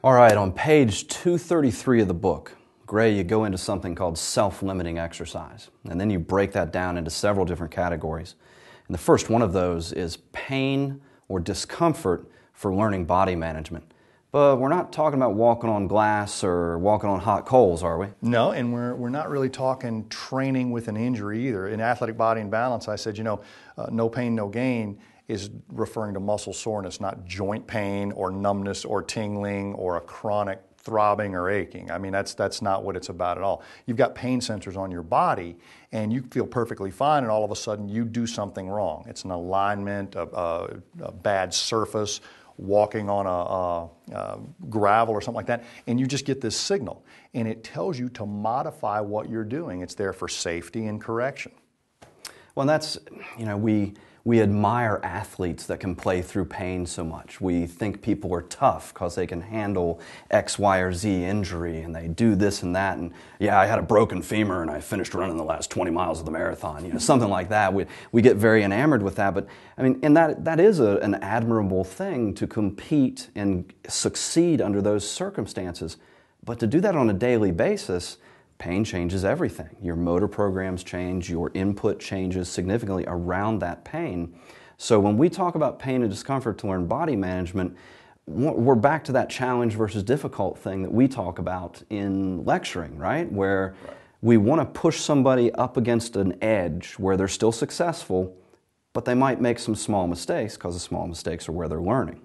All right, on page 233 of the book, Gray, you go into something called self-limiting exercise. And then you break that down into several different categories. And the first one of those is pain or discomfort for learning body management. But we're not talking about walking on glass or walking on hot coals, are we? No, and we're not really talking training with an injury either. In Athletic Body and Balance, I said, no pain, no gain is referring to muscle soreness, not joint pain or numbness or tingling or a chronic throbbing or aching. I mean, that's not what it's about at all. You've got pain sensors on your body and you feel perfectly fine, and all of a sudden you do something wrong. It's an alignment, a bad surface, walking on a gravel or something like that, and you just get this signal, and it tells you to modify what you're doing. It's there for safety and correction. Well, that's, we admire athletes that can play through pain so much. We think people are tough because they can handle X, Y, or Z injury, and they do this and that. And yeah, I had a broken femur and I finished running the last 20 miles of the marathon. Something like that. We get very enamored with that. But I mean, and that is an admirable thing, to compete and succeed under those circumstances. But to do that on a daily basis, pain changes everything. Your motor programs change, your input changes significantly around that pain. So when we talk about pain and discomfort to learn body management, we're back to that challenge versus difficult thing that we talk about in lecturing, right? Where we want to push somebody up against an edge where they're still successful, but they might make some small mistakes because the small mistakes are where they're learning.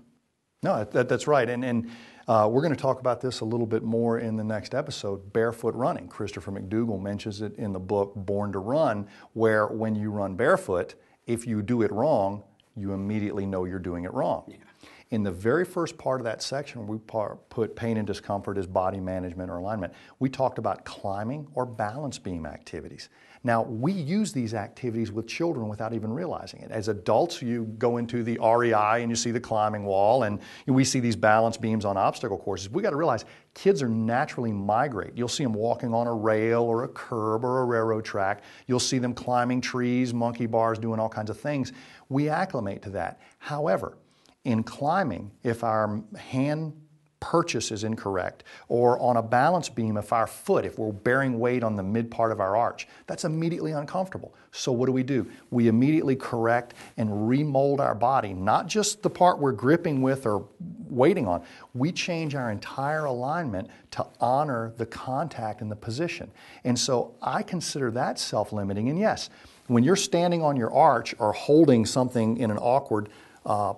No, that's right. And we're going to talk about this a little bit more in the next episode. Barefoot running. Christopher McDougall mentions it in the book Born to Run, where when you run barefoot, if you do it wrong, you immediately know you're doing it wrong. Yeah. In the very first part of that section, we put pain and discomfort as body management or alignment. We talked about climbing or balance beam activities. Now, we use these activities with children without even realizing it. As adults, you go into the REI and you see the climbing wall, and we see these balance beams on obstacle courses. We got to realize kids are naturally migrate. You'll see them walking on a rail or a curb or a railroad track. You'll see them climbing trees, monkey bars, doing all kinds of things. We acclimate to that. However, in climbing, if our hand purchase is incorrect, or on a balance beam, if we're bearing weight on the mid part of our arch, that's immediately uncomfortable. So what do? We immediately correct and remold our body, not just the part we're gripping with or waiting on. We change our entire alignment to honor the contact and the position. And so I consider that self-limiting. And yes, when you're standing on your arch or holding something in an awkward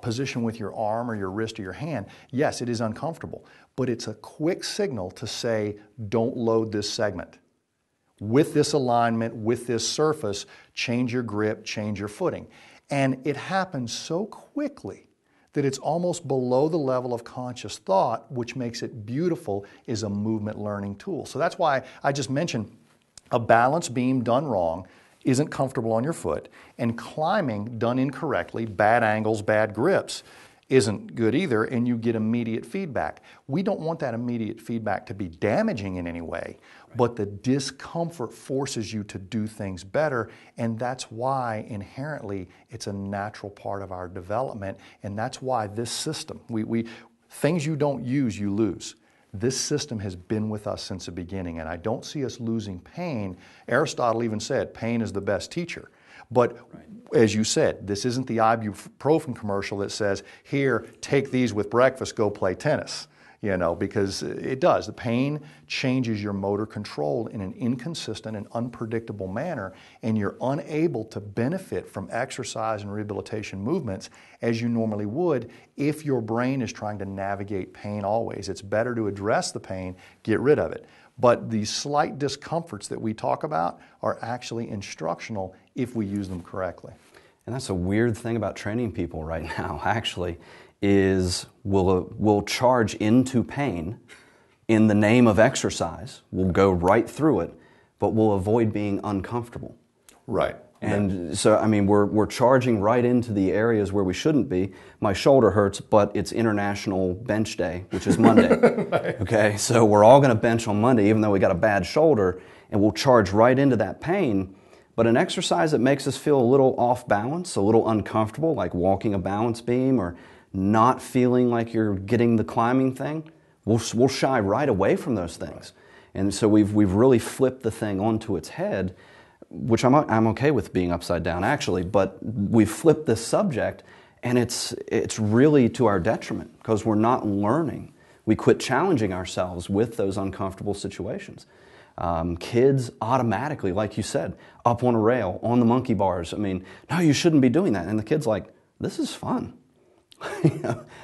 position with your arm or your wrist or your hand, yes, it is uncomfortable, but it's a quick signal to say, don't load this segment. With this alignment, with this surface, change your grip, change your footing. And it happens so quickly that it's almost below the level of conscious thought, which makes it beautiful as a movement learning tool. So that's why I just mentioned a balance beam done wrong isn't comfortable on your foot, and climbing done incorrectly, bad angles, bad grips, isn't good either, and you get immediate feedback. We don't want that immediate feedback to be damaging in any way, but the discomfort forces you to do things better, and that's why inherently it's a natural part of our development, and that's why this system, things you don't use, you lose. This system has been with us since the beginning, and I don't see us losing pain. Aristotle even said, pain is the best teacher. But as you said, this isn't the ibuprofen commercial that says, here, take these with breakfast, go play tennis. Because it does. The pain changes your motor control in an inconsistent and unpredictable manner, and you're unable to benefit from exercise and rehabilitation movements as you normally would if your brain is trying to navigate pain always. It's better to address the pain, get rid of it. But the slight discomforts that we talk about are actually instructional if we use them correctly. And that's a weird thing about training people right now, actually, is we'll charge into pain in the name of exercise. We'll go right through it, but we'll avoid being uncomfortable. Right. And so, I mean, we're charging right into the areas where we shouldn't be. My shoulder hurts, but it's International Bench Day, which is Monday. Right. Okay, so we're all going to bench on Monday, even though we got a bad shoulder, and we'll charge right into that pain. But an exercise that makes us feel a little off balance, a little uncomfortable, like walking a balance beam or not feeling like you're getting the climbing thing, we'll shy right away from those things. And so we've really flipped the thing onto its head, which I'm okay with being upside down actually, but we've flipped this subject, and it's really to our detriment because we're not learning. We quit challenging ourselves with those uncomfortable situations. Kids automatically, like you said, up on a rail, on the monkey bars. I mean, no, you shouldn't be doing that. And the kid's like, this is fun.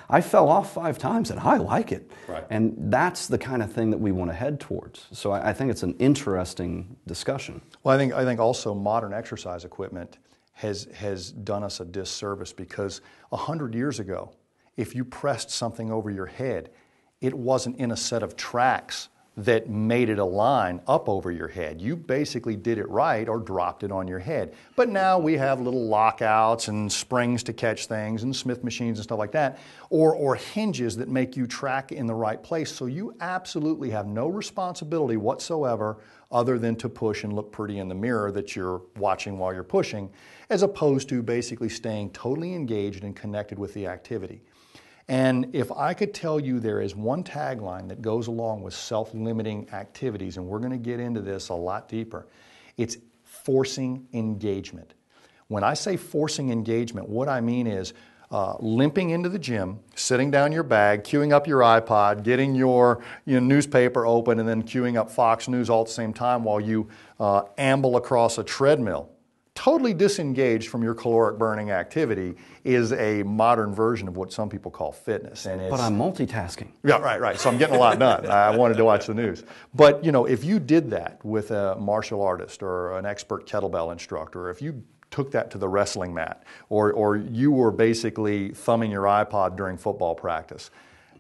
I fell off 5 times and I like it. Right. And that's the kind of thing that we want to head towards. So I think it's an interesting discussion. Well, I think also modern exercise equipment has done us a disservice because 100 years ago, if you pressed something over your head, it wasn't in a set of tracks that made it a line up over your head. You basically did it right or dropped it on your head. But now we have little lockouts and springs to catch things and Smith machines and stuff like that, or hinges that make you track in the right place. So you absolutely have no responsibility whatsoever other than to push and look pretty in the mirror that you're watching while you're pushing, as opposed to basically staying totally engaged and connected with the activity. And if I could tell you there is one tagline that goes along with self-limiting activities, and we're going to get into this a lot deeper, it's forcing engagement. When I say forcing engagement, what I mean is limping into the gym, sitting down your bag, queuing up your iPod, getting your newspaper open, and then queuing up Fox News all at the same time while you amble across a treadmill. Totally disengaged from your caloric burning activity is a modern version of what some people call fitness. And but I'm multitasking. Yeah, right. So I'm getting a lot done. I wanted to watch the news. But if you did that with a martial artist or an expert kettlebell instructor, or if you took that to the wrestling mat, or you were basically thumbing your iPod during football practice,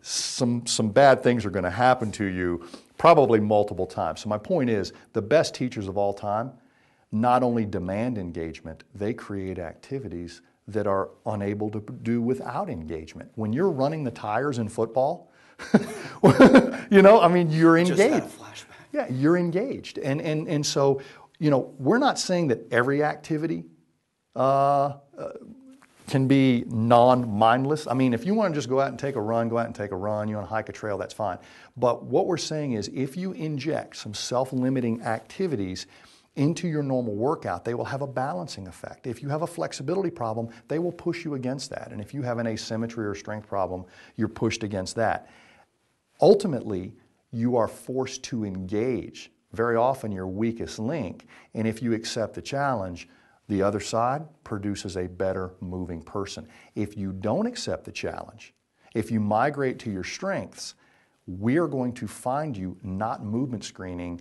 some bad things are going to happen to you probably multiple times. So my point is, the best teachers of all time not only demand engagement, they create activities that are unable to do without engagement. When you're running the tires in football, you're engaged. Just had a flashback. Yeah, you're engaged. And so, we're not saying that every activity can be non-mindless. I mean, if you want to just go out and take a run, go out and take a run. You want to hike a trail, that's fine. But what we're saying is if you inject some self-limiting activities into your normal workout, they will have a balancing effect. If you have a flexibility problem, they will push you against that. And if you have an asymmetry or strength problem, you're pushed against that. Ultimately, you are forced to engage, very often your weakest link. And if you accept the challenge, the other side produces a better moving person. If you don't accept the challenge, if you migrate to your strengths, we're going to find you not movement screening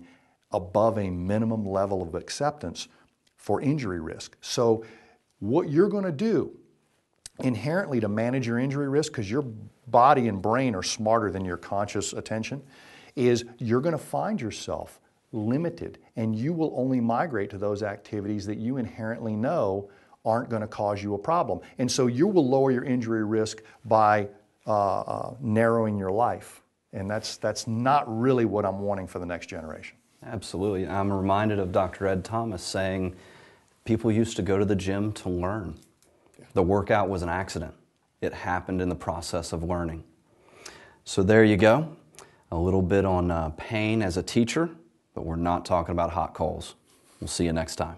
above a minimum level of acceptance for injury risk. So what you're going to do inherently to manage your injury risk, because your body and brain are smarter than your conscious attention, is you're going to find yourself limited, and you will only migrate to those activities that you inherently know aren't going to cause you a problem. And so you will lower your injury risk by narrowing your life. And that's not really what I'm wanting for the next generation. Absolutely. I'm reminded of Dr. Ed Thomas saying people used to go to the gym to learn. The workout was an accident. It happened in the process of learning. So there you go. A little bit on pain as a teacher, but we're not talking about hot coals. We'll see you next time.